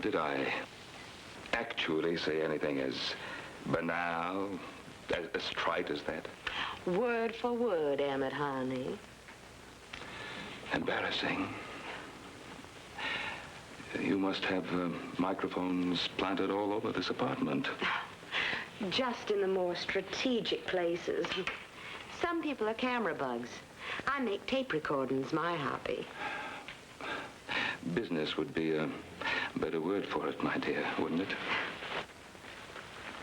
Did I actually say anything as banal, as trite as that? Word for word, Emmett, honey. Embarrassing. You must have microphones planted all over this apartment. Just in the more strategic places. Some people are camera bugs. I make tape recordings my hobby. Business would be a better word for it, my dear, wouldn't it?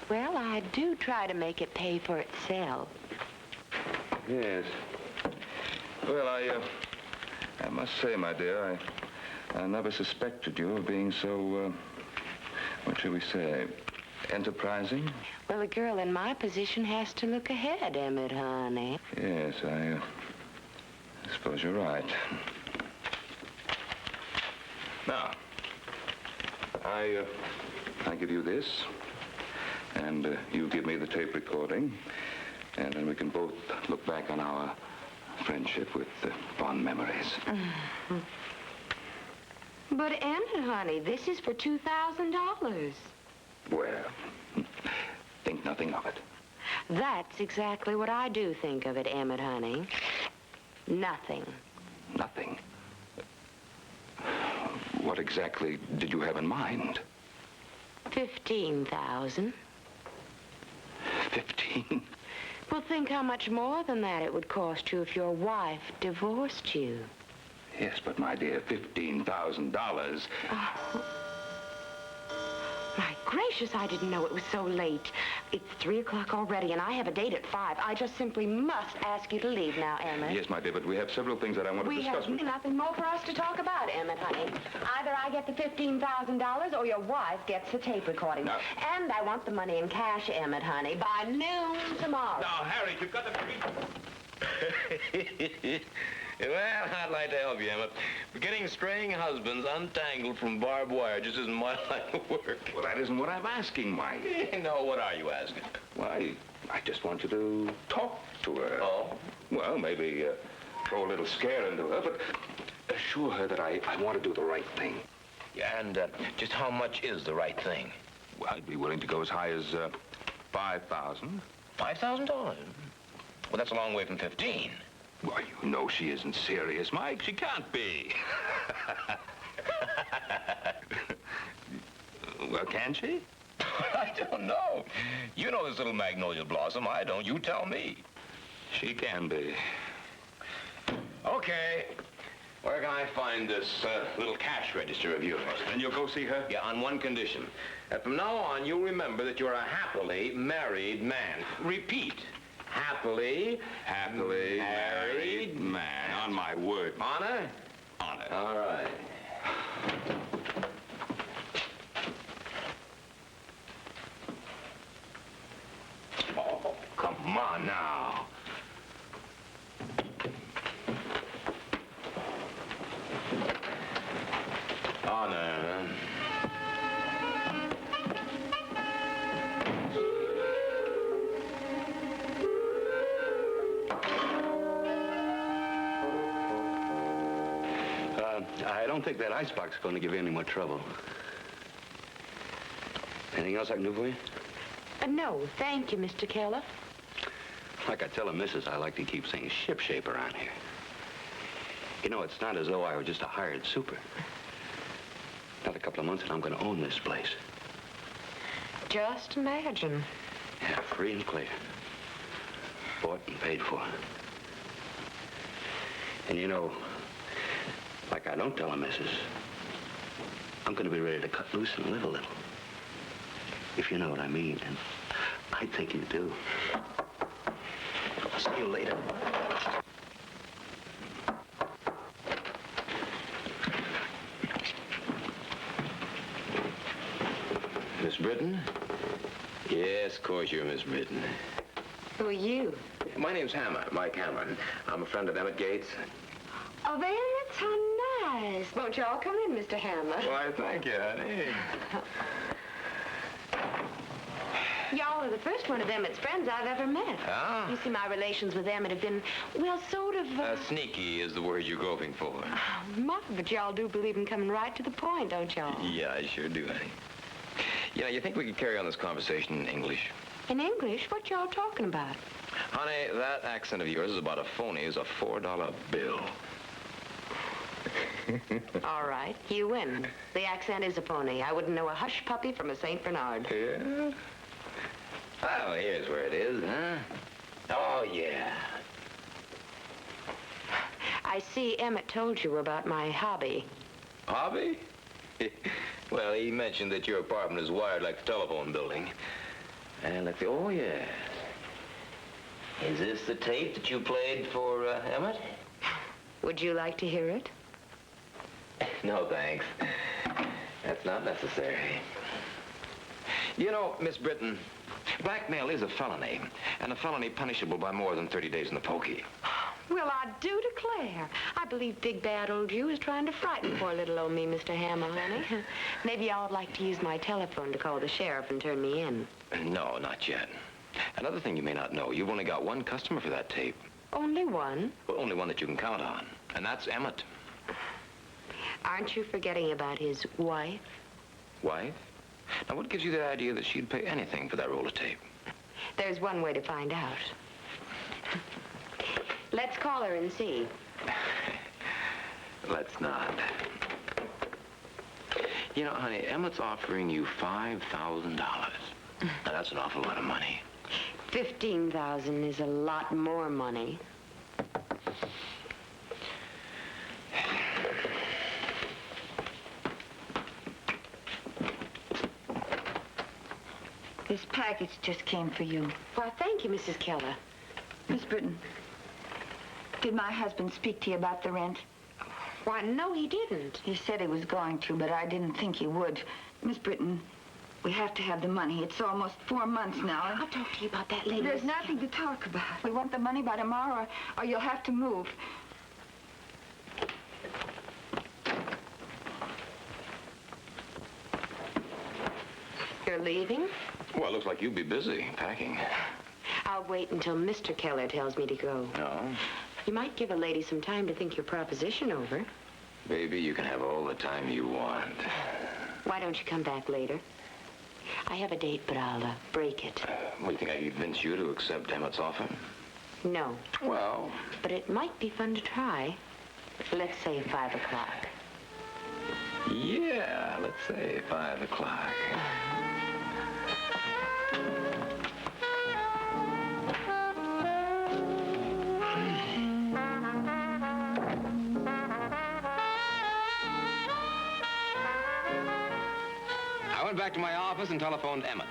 Well, I do try to make it pay for itself. Yes. Well, I must say, my dear, I never suspected you of being so, what shall we say, enterprising? Well, a girl in my position has to look ahead, Emmett, honey. Yes, I suppose you're right. Now, I give you this, and you give me the tape recording, and then we can both look back on our friendship with fond memories. Mm-hmm. But, Emmett, honey, this is for $2,000. Well, think nothing of it. That's exactly what I do think of it, Emmett, honey. Nothing. Nothing? What exactly did you have in mind? 15,000. 15? Well, think how much more than that it would cost you if your wife divorced you. Yes, but my dear, $15,000. Oh. My gracious, I didn't know it was so late. It's 3 o'clock already, and I have a date at 5. I just simply must ask you to leave now, Emmett. Yes, my dear, but we have several things that I want to discuss with you. We have nothing more for us to talk about, Emmett, honey. Either I get the $15,000 or your wife gets the tape recording. No. And I want the money in cash, Emmett, honey, by noon tomorrow. Now, Harriet, you've got to... Well, I'd like to help you, Emmett. But getting straying husbands untangled from barbed wire just isn't my line of work. Well, that isn't what I'm asking, Mike. No, what are you asking? Why, I just want you to talk to her. Oh? Well, maybe throw a little scare into her, but assure her that I want to do the right thing. Yeah, and just how much is the right thing? Well, I'd be willing to go as high as $5,000. $5,000? Well, that's a long way from 15. Well, you know she isn't serious, Mike. She can't be. Well, can she? I don't know. You know this little magnolia blossom. I don't. You tell me. She can be. Okay. Where can I find this little cash register of yours? Then you'll go see her? Yeah, on one condition. From now on, you'll remember that you're a happily married man. Repeat. Happily married man. On my word. Honor? Honor. All right. Oh, come on now. Honor. I don't think that icebox is going to give you any more trouble. Anything else I can do for you? No, thank you, Mr. Keller. Like I tell the missus, I like to keep saying shipshape around here. You know, it's not as though I were just a hired super. Another couple of months and I'm going to own this place. Just imagine. Yeah, free and clear. Bought and paid for. And you know, like I don't tell the missus, I'm going to be ready to cut loose and live a little. If you know what I mean, and I think you do. I'll see you later. Miss Britton? Yes, of course you're Miss Britton. Who are you? My name's Hammer, Mike Hammer. I'm a friend of Emmett Gates. Oh, there, that's how nice. Won't you all come in, Mr. Hammer? Why, thank you, honey. Y'all Keller, the first one of Emmett's friends I've ever met. Ah? You see, my relations with Emmett have been, well, sort of... Sneaky is the word you're groping for. Ma, but y'all do believe in coming right to the point, don't y'all? Yeah, I sure do, honey. You know, you think we could carry on this conversation in English? In English? What y'all talking about? Honey, that accent of yours is about as phony as a $4 bill. All right, you win. The accent is a pony. I wouldn't know a hush puppy from a St. Bernard. Yeah? Oh, here's where it is, huh? Oh, yeah. I see Emmett told you about my hobby. Hobby? Well, he mentioned that your apartment is wired like the telephone building. And like the... Oh, yeah. Is this the tape that you played for Emmett? Would you like to hear it? No, thanks. That's not necessary. You know, Miss Britton, blackmail is a felony, and a felony punishable by more than 30 days in the pokey. Well, I do declare. I believe big bad old you is trying to frighten poor little old me, Mr. Hammer, honey. Maybe y'all would like to use my telephone to call the sheriff and turn me in. No, not yet. Another thing you may not know, you've only got one customer for that tape. Only one? Well, only one that you can count on, and that's Emmett. Aren't you forgetting about his wife? Wife? Now, what gives you the idea that she'd pay anything for that roll of tape? There's one way to find out. Let's call her and see. Let's not. You know, honey, Emmett's offering you $5,000. Now, that's an awful lot of money. 15,000 is a lot more money. This package just came for you. Why, thank you, Mrs. Keller. Miss Britton, did my husband speak to you about the rent? Why, no, he didn't. He said he was going to, but I didn't think he would. Miss Britton, we have to have the money. It's almost 4 months now. I'll talk to you about that later. There's nothing to talk about. We want the money by tomorrow, or you'll have to move. You're leaving? Well, it looks like you'll be busy packing. I'll wait until Mr. Keller tells me to go. No? You might give a lady some time to think your proposition over. Baby, you can have all the time you want. Why don't you come back later? I have a date, but I'll break it. What, do you think I can convince you to accept Emmett's offer? No, Well... but it might be fun to try. Let's say 5 o'clock. Yeah, let's say 5 o'clock. I went back to my office and telephoned Emmett.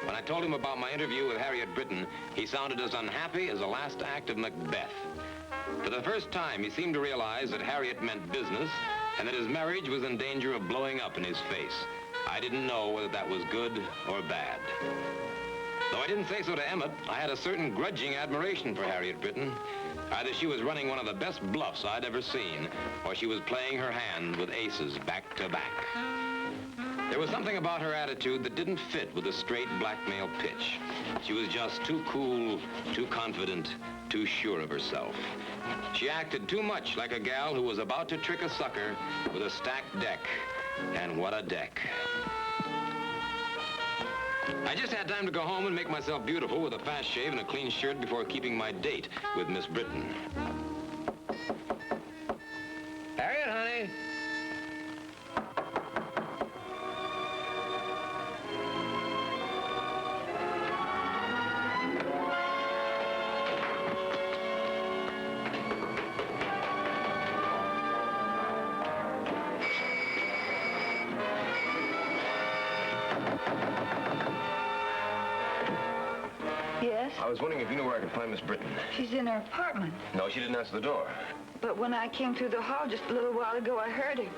When I told him about my interview with Harriet Britton, he sounded as unhappy as the last act of Macbeth. For the first time, he seemed to realize that Harriet meant business and that his marriage was in danger of blowing up in his face. I didn't know whether that was good or bad. Though I didn't say so to Emmett, I had a certain grudging admiration for Harriet Britton. Either she was running one of the best bluffs I'd ever seen, or she was playing her hand with aces back to back. There was something about her attitude that didn't fit with the straight blackmail pitch. She was just too cool, too confident, too sure of herself. She acted too much like a gal who was about to trick a sucker with a stacked deck. And what a deck. I just had time to go home and make myself beautiful with a fast shave and a clean shirt before keeping my date with Miss Britton. Harriet, honey. Yes? I was wondering if you knew where I could find Miss Britton. She's in her apartment. No, she didn't answer the door. But when I came through the hall just a little while ago, I heard her.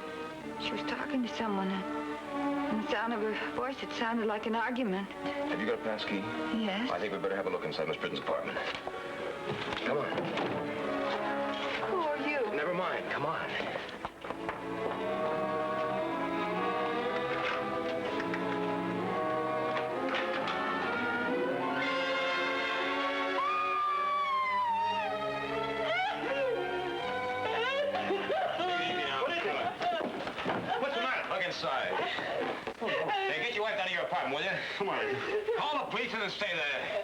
She was talking to someone. And the sound of her voice, it sounded like an argument. Have you got a pass key? Yes? I think we'd better have a look inside Miss Britton's apartment. Come on. Who are you? Never mind. Come on. apartment, will you? Come on. Call the police and stay there.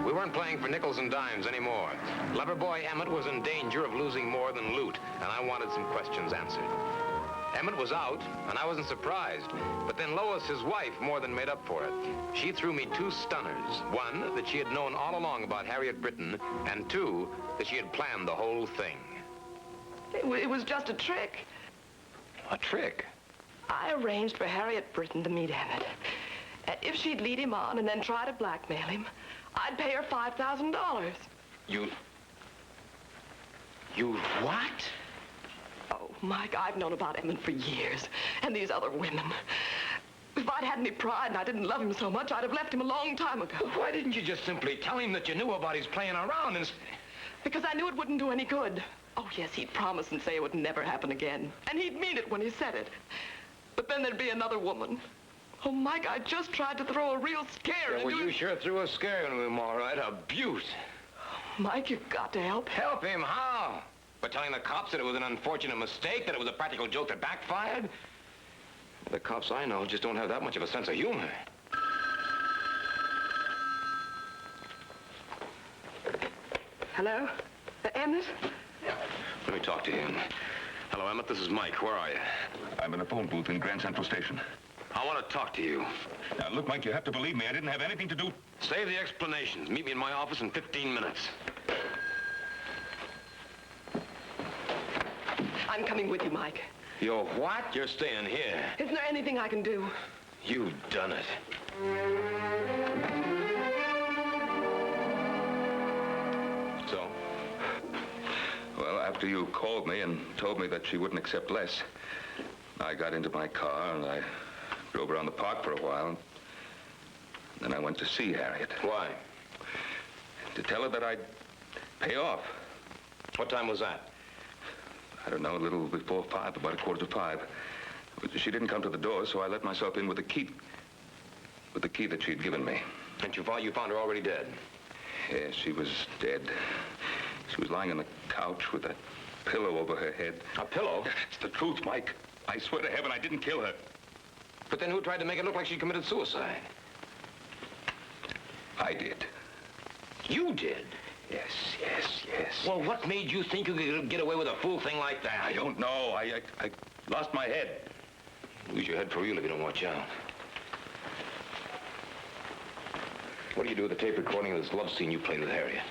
We weren't playing for nickels and dimes anymore. Loverboy Emmett was in danger of losing more than loot, and I wanted some questions answered. Emmett was out, and I wasn't surprised. But then Lois, his wife, more than made up for it. She threw me two stunners. One, that she had known all along about Harriet Britton, and two, that she had planned the whole thing. It was just a trick. A trick? I arranged for Harriet Britton to meet Emmett. And if she'd lead him on and then try to blackmail him, I'd pay her $5,000. You what? Oh, Mike, I've known about Emmett for years, and these other women. If I'd had any pride and I didn't love him so much, I'd have left him a long time ago. Why didn't you just simply tell him that you knew about his playing around and... Because I knew it wouldn't do any good. Oh, yes, he'd promise and say it would never happen again. And he'd mean it when he said it. But then there'd be another woman. Oh, Mike, I just tried to throw a real scare into him. You sure threw a scare into him, all right. A beaut. Mike, you've got to help. Help him? How? By telling the cops that it was an unfortunate mistake, that it was a practical joke that backfired? The cops I know just don't have that much of a sense of humor. Hello? Emmett? Let me talk to him. Hello, Emmett. This is Mike. Where are you? I'm in a phone booth in Grand Central Station. I want to talk to you. Now, look, Mike, you have to believe me. I didn't have anything to do... Save the explanations. Meet me in my office in 15 minutes. I'm coming with you, Mike. You're what? You're staying here. Isn't there anything I can do? You've done it. So? Well, after you called me and told me that she wouldn't accept less, I got into my car and I drove around the park for a while. Then I went to see Harriet. Why? To tell her that I'd pay off. What time was that? I don't know, a little before 5, about 5:15. But she didn't come to the door, so I let myself in with the key that she'd given me. And you found her already dead? Yes, she was dead. She was lying on the couch with that pillow over her head. A pillow? It's the truth, Mike. I swear to heaven I didn't kill her. But then who tried to make it look like she committed suicide? I did. You did? Yes. Well, what made you think you could get away with a fool thing like that? I don't know. I lost my head. Lose your head for real if you don't watch out. What do you do with the tape recording of this love scene you played with Harriet?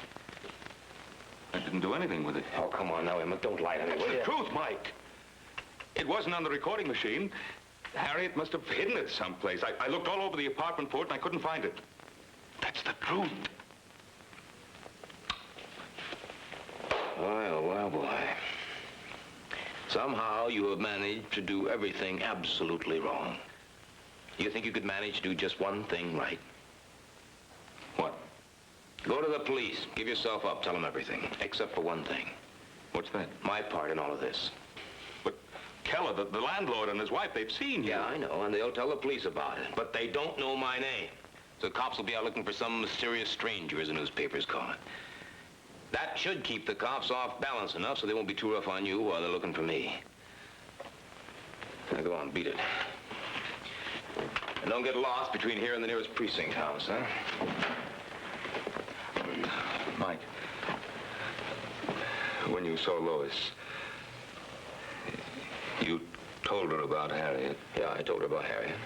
I didn't do anything with it. Oh, come on now, Emmett. Don't lie to me, It's will the you? truth, Mike. It wasn't on the recording machine. Harriet must have hidden it someplace. I looked all over the apartment for it and I couldn't find it. That's the truth. Boy, oh, well, boy. Somehow you have managed to do everything absolutely wrong. You think you could manage to do just one thing right? What? Go to the police. Give yourself up. Tell them everything. Except for one thing. What's that? My part in all of this. But Keller, the landlord and his wife, they've seen you. Yeah, I know, and they'll tell the police about it. But they don't know my name. So the cops will be out looking for some mysterious stranger, as the newspapers call it. That should keep the cops off balance enough so they won't be too rough on you while they're looking for me. Now go on, beat it. And don't get lost between here and the nearest precinct house, huh? Mike, when you saw Lois, you told her about Harriet. Yeah, I told her about Harriet.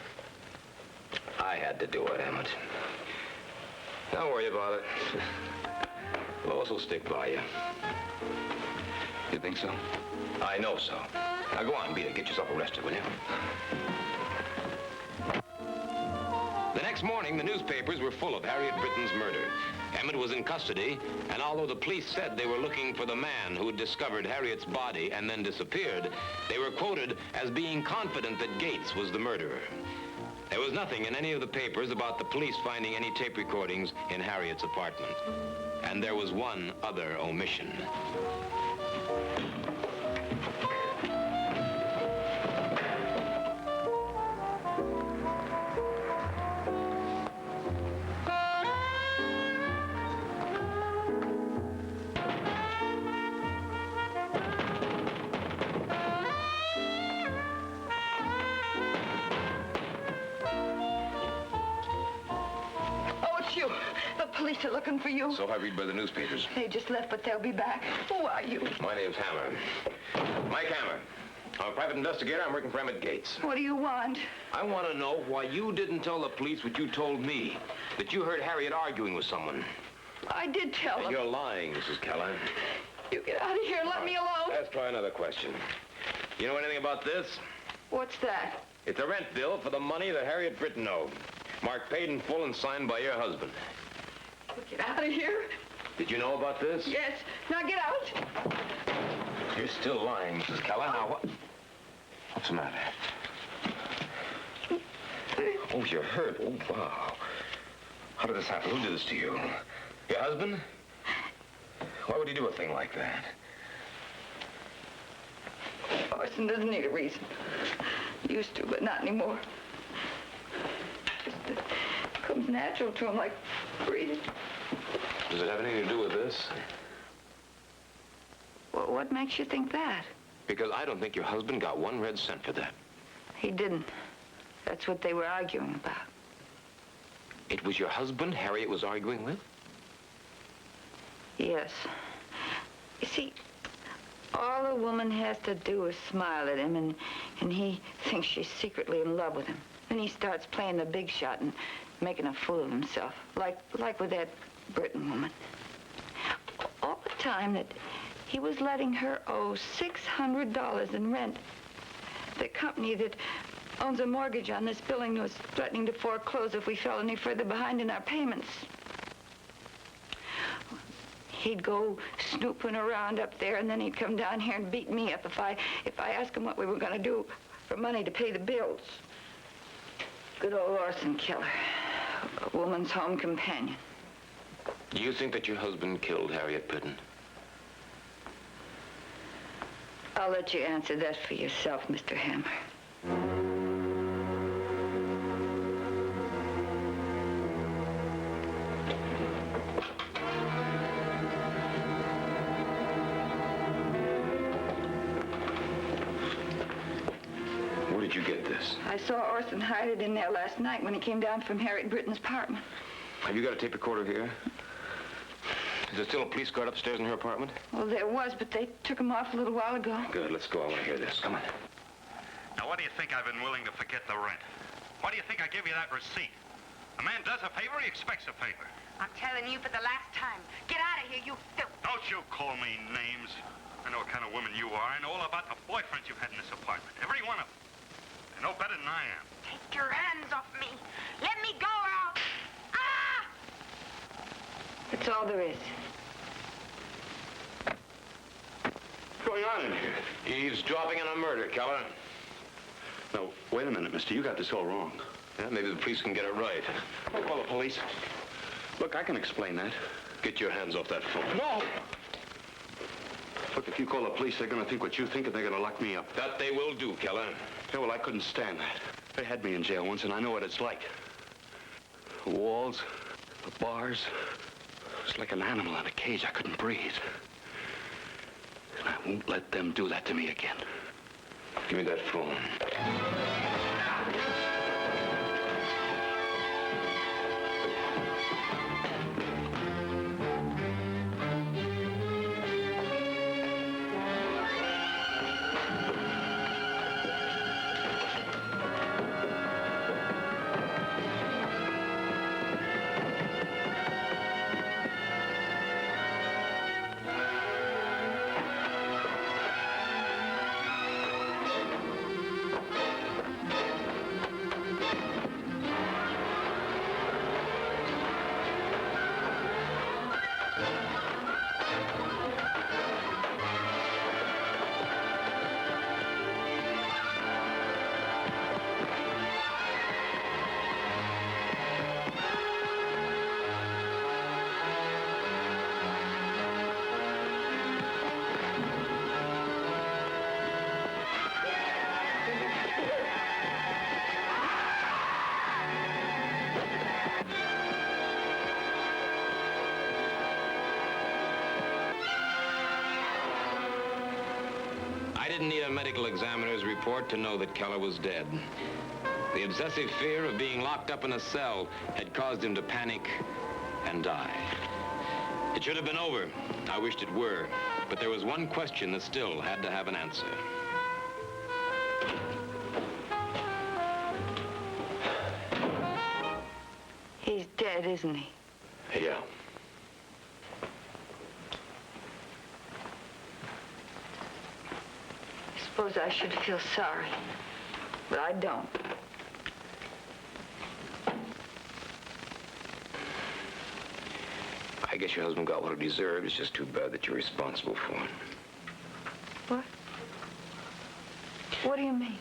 I had to do it, Emmett. Don't worry about it. Lois will stick by you. You think so? I know so. Now go on, beat it. Get yourself arrested, will you? The next morning, the newspapers were full of Harriet Britton's murder. Emmett was in custody, and although the police said they were looking for the man who had discovered Harriet's body and then disappeared, they were quoted as being confident that Gates was the murderer. There was nothing in any of the papers about the police finding any tape recordings in Harriet's apartment. And there was one other omission. You. The police are looking for you. So I read by the newspapers. They just left, but they'll be back. Who are you? My name's Hammer. Mike Hammer. I'm a private investigator. I'm working for Emmett Gates. What do you want? I want to know why you didn't tell the police what you told me, that you heard Harriet arguing with someone. I did tell them. You're lying, Mrs. Keller. You get out of here. Let me alone. Let's try another question. You know anything about this? What's that? It's a rent bill for the money that Harriet Britton owed. Marked paid in full and signed by your husband. Get out of here. Did you know about this? Yes. Now get out. You're still lying, Mrs. Keller. Now, what's the matter? Oh, you're hurt. Oh, wow. How did this happen? Who did this to you? Your husband? Why would he do a thing like that? Orson doesn't need a reason. Used to, but not anymore. Just comes natural to him, like breathing. Does it have anything to do with this? Well, what makes you think that? Because I don't think your husband got 1 red cent for that. He didn't. That's what they were arguing about. It was your husband Harriet was arguing with? Yes. You see, all a woman has to do is smile at him, and he thinks she's secretly in love with him. Then he starts playing the big shot and making a fool of himself, like with that Britton woman. All the time that he was letting her owe $600 in rent. The company that owns a mortgage on this building was threatening to foreclose if we fell any further behind in our payments. He'd go snooping around up there, and then he'd come down here and beat me up if I asked him what we were going to do for money to pay the bills. Good old Orson Killer, a woman's home companion. Do you think that your husband killed Harriet Britton? I'll let you answer that for yourself, Mr. Hammer. Where did you get this? I saw Orson hide it in there last night when he came down from Harriet Britton's apartment. Have you got a tape recorder here? Is there still a police guard upstairs in her apartment? Well, there was, but they took him off a little while ago. Good, let's go. I want to hear this. Come on. Now, what do you think I've been willing to forget the rent? Why do you think I give you that receipt? A man does a favor, he expects a favor. I'm telling you for the last time. Get out of here, you filth. Don't you call me names. I know what kind of woman you are. I know all about the boyfriends you've had in this apartment. Every one of them. They're no better than I am. Take your hands off me. Let me go or I'll... Ah! That's all there is. What's going on in here? Eavesdropping on a murder, Keller. Now, wait a minute, mister. You got this all wrong. Yeah, maybe the police can get it right. I'll call the police. Look, I can explain that. Get your hands off that phone. No! Look, if you call the police, they're going to think what you think, and they're going to lock me up. That they will do, Keller. Yeah, well, I couldn't stand that. They had me in jail once, and I know what it's like. The walls, the bars. It's like an animal in a cage. I couldn't breathe. And I won't let them do that to me again. Give me that phone. I didn't need a medical examiner's report to know that Keller was dead. The obsessive fear of being locked up in a cell had caused him to panic and die. It should have been over. I wished it were. But there was one question that still had to have an answer. He's dead, isn't he? Yeah. I suppose I should feel sorry, but I don't. I guess your husband got what he deserved. It's just too bad that you're responsible for it. What? What do you mean?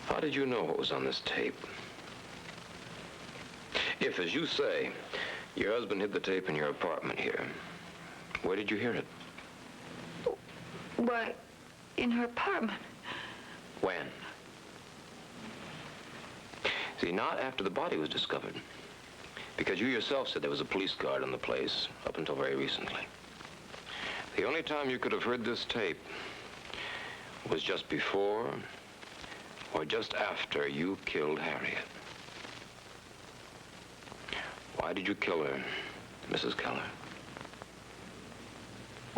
How did you know what was on this tape? If, as you say, your husband hid the tape in your apartment here, where did you hear it? Why, in her apartment. When? See, not after the body was discovered. Because you yourself said there was a police guard on the place up until very recently. The only time you could have heard this tape was just before or just after you killed Harriet. Why did you kill her, Mrs. Keller?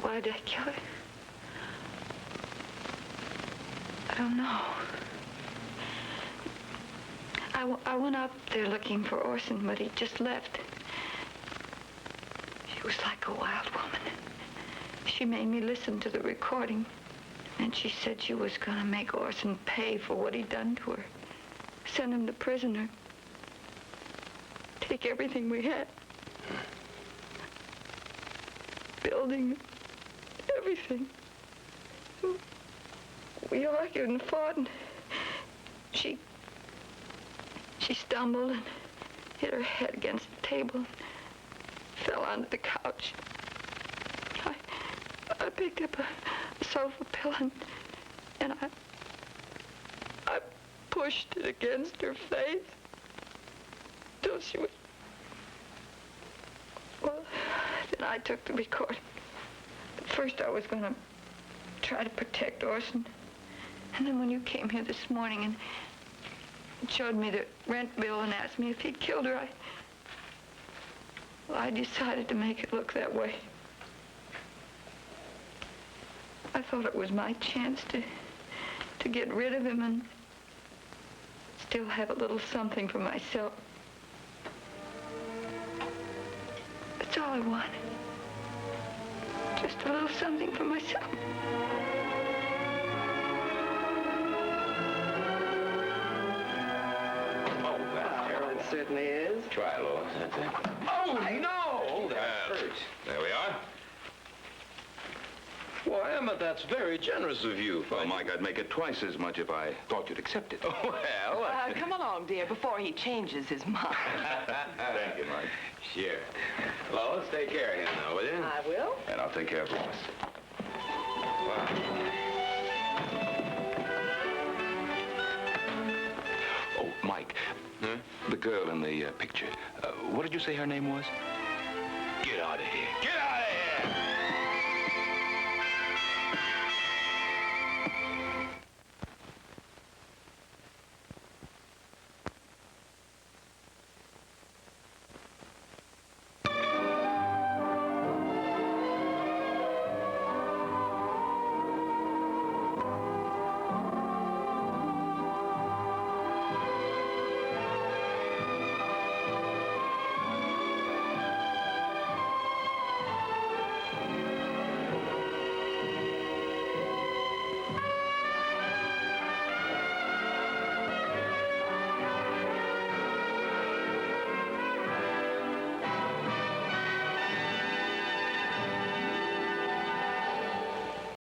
Why did I kill her? I don't know. I went up there looking for Orson, but he just left. She was like a wild woman. She made me listen to the recording, and she said she was going to make Orson pay for what he'd done to her. Send him to prison or take everything we had. Building, everything. We argued and fought, and she stumbled and hit her head against the table and fell onto the couch. I picked up a sofa pillow and I pushed it against her face till she was... Well, then I took the recording. But first I was going to try to protect Orson. And then when you came here this morning and showed me the rent bill and asked me if he'd killed her, I decided to make it look that way. I thought it was my chance to get rid of him and still have a little something for myself. That's all I wanted. Just a little something for myself. Certainly is. Try, Lois. That's it. Oh, no! That hurts. There we are. Why, Emma, that's very generous of you. Well, Mike, I'd make it twice as much if I thought you'd accept it. Well... Come along, dear, before he changes his mind. Thank you, Mike. Sure. Lois, take care of him now, will you? I will. And I'll take care of Lois. Wow. Oh, Mike. Huh? The girl in the picture. What did you say her name was? Get out of here. Get out of